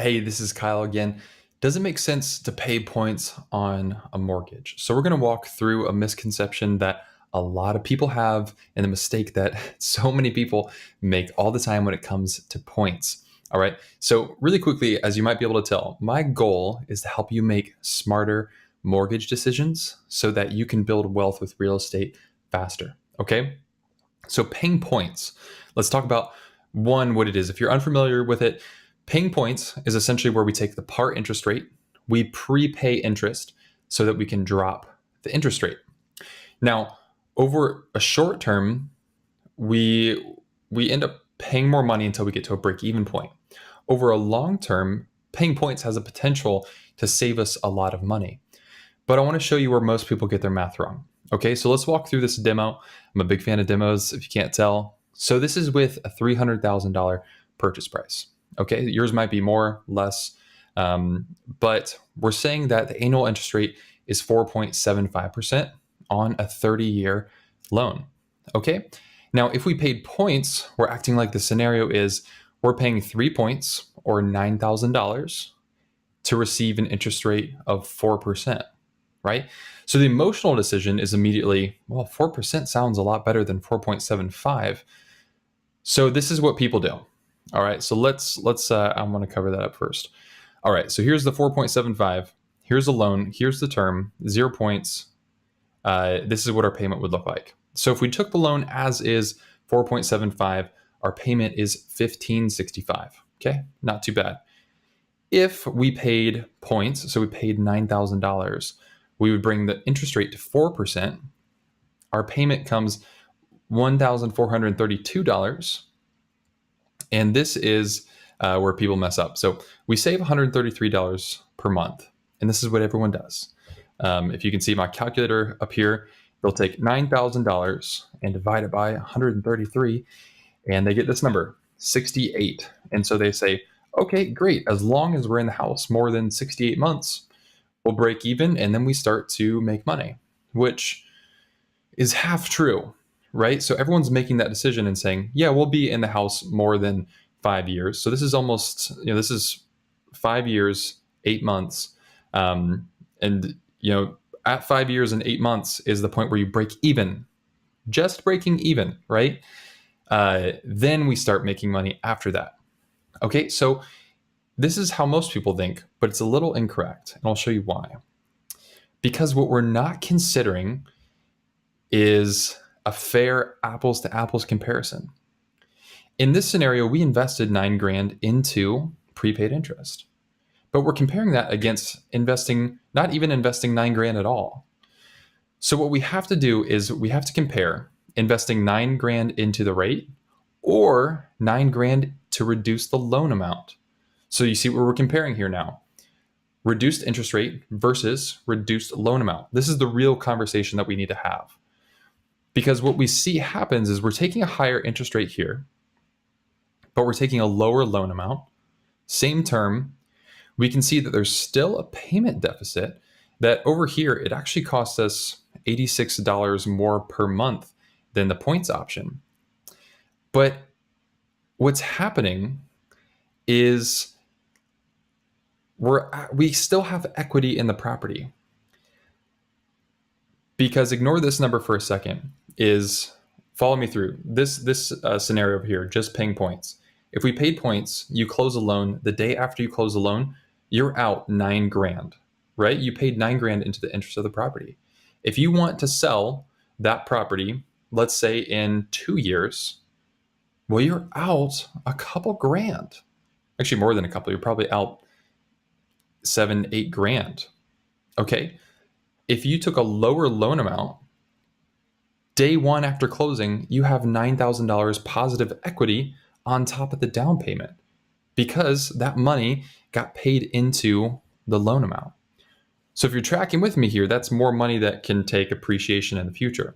Hey, this is Kyle again. Does it make sense to pay points on a mortgage? So, we're going to walk through a misconception that a lot of people have and a mistake that so many people make all the time when it comes to points. All right. So, really quickly, as you might be able to tell, my goal is to help you make smarter mortgage decisions so that you can build wealth with real estate faster. Okay. So, paying points, let's talk about one, what it is. If you're unfamiliar with it, paying points is essentially where we take the par interest rate, we prepay interest so that we can drop the interest rate. Now, over a short term, we we end up paying more money until we get to a break even point. Over a long term, paying points has a potential to save us a lot of money. But I want to show you where most people get their math wrong. Okay, so let's walk through this demo. I'm a big fan of demos, if you can't tell. So this is with a $300,000 purchase price. Okay, yours might be more, less, but we're saying that the annual interest rate is 4.75% on a 30-year loan. Okay, now if we paid points, we're acting like the scenario is we're paying 3 points or $9,000 to receive an interest rate of 4%, right? So the emotional decision is immediately, well, 4% sounds a lot better than 4.75. So this is what people do. All right, so let's I'm going to cover that up first. All right, so here's the 4.75. Here's the loan. Here's the term. 0 points. This is what our payment would look like. So if we took the loan as is, 4.75, our payment is 1565. Okay, not too bad. If we paid points, so we paid $9,000, we would bring the interest rate to 4%. Our payment comes $1,432. And this is where people mess up. So we save $133 per month. And this is what everyone does. If you can see my calculator up here, they'll take $9,000 and divide it by 133, and they get this number, 68. And so they say, okay, great. As long as we're in the house more than 68 months, we'll break even, and then we start to make money, which is half true, right? So everyone's making that decision and saying, yeah, we'll be in the house more than 5 years. So this is almost, this is 5 years, 8 months. And, at 5 years and 8 months is the point where you break even, just breaking even, right? Then we start making money after that. Okay, so this is how most people think, but it's a little incorrect, and I'll show you why. Because what we're not considering is a fair apples to apples comparison. In this scenario, we invested $9,000 into prepaid interest, but we're comparing that against not even investing $9,000 at all. So what we have to do is we have to compare investing $9,000 into the rate or $9,000 to reduce the loan amount. So you see what we're comparing here now. Reduced interest rate versus reduced loan amount. This is the real conversation that we need to have. Because what we see happens is we're taking a higher interest rate here, but we're taking a lower loan amount. Same term, we can see that there's still a payment deficit that over here, it actually costs us $86 more per month than the points option. But what's happening is we still have equity in the property. Because ignore this number for a second, follow me through this scenario over here, just paying points. If we paid points, you close a loan, the day after you close the loan, you're out $9,000, right? You paid $9,000 into the interest of the property. If you want to sell that property, let's say in 2 years, well, you're out a couple grand. Actually, more than a couple. You're probably out $7,000-8,000. Okay. If you took a lower loan amount, day one after closing, you have $9,000 positive equity on top of the down payment because that money got paid into the loan amount. So if you're tracking with me here, that's more money that can take appreciation in the future.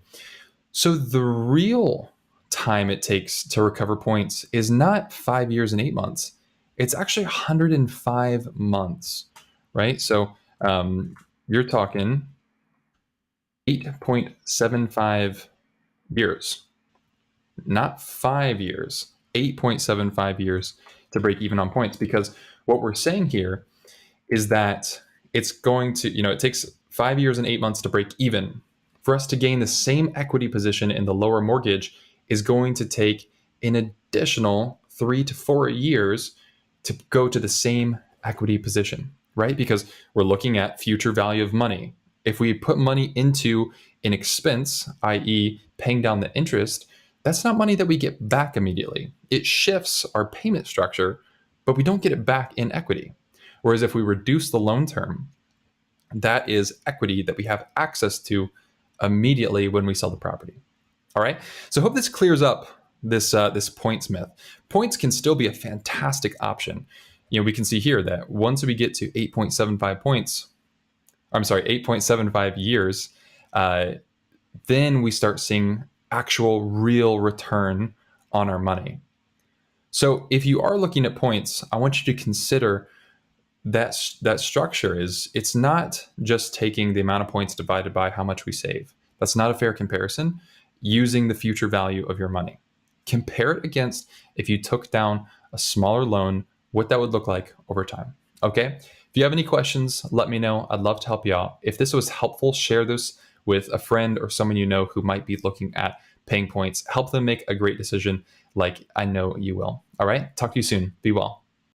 So the real time it takes to recover points is not 5 years and 8 months. It's actually 105 months, right? So you're talking 8.75 years, not 5 years, 8.75 years to break even on points. Because What we're saying here is that it's going to, it takes 5 years and 8 months to break even. For us to gain the same equity position in the lower mortgage is going to take an additional 3 to 4 years to go to the same equity position, right? Because we're looking at future value of money. If we put money into an expense, i.e., paying down the interest, that's not money that we get back immediately. It shifts our payment structure, but we don't get it back in equity. Whereas if we reduce the loan term, that is equity that we have access to immediately when we sell the property. All right. So I hope this clears up this points myth. Points can still be a fantastic option. We can see here that once we get to 8.75 points, I'm sorry, 8.75 years, then we start seeing actual real return on our money. So if you are looking at points, I want you to consider that structure is, it's not just taking the amount of points divided by how much we save. That's not a fair comparison using the future value of your money. Compare it against if you took down a smaller loan, what that would look like over time. Okay? If you have any questions, let me know. I'd love to help you out. If this was helpful, share this with a friend or someone you know who might be looking at paying points. Help them make a great decision like I know you will. All right? Talk to you soon. Be well.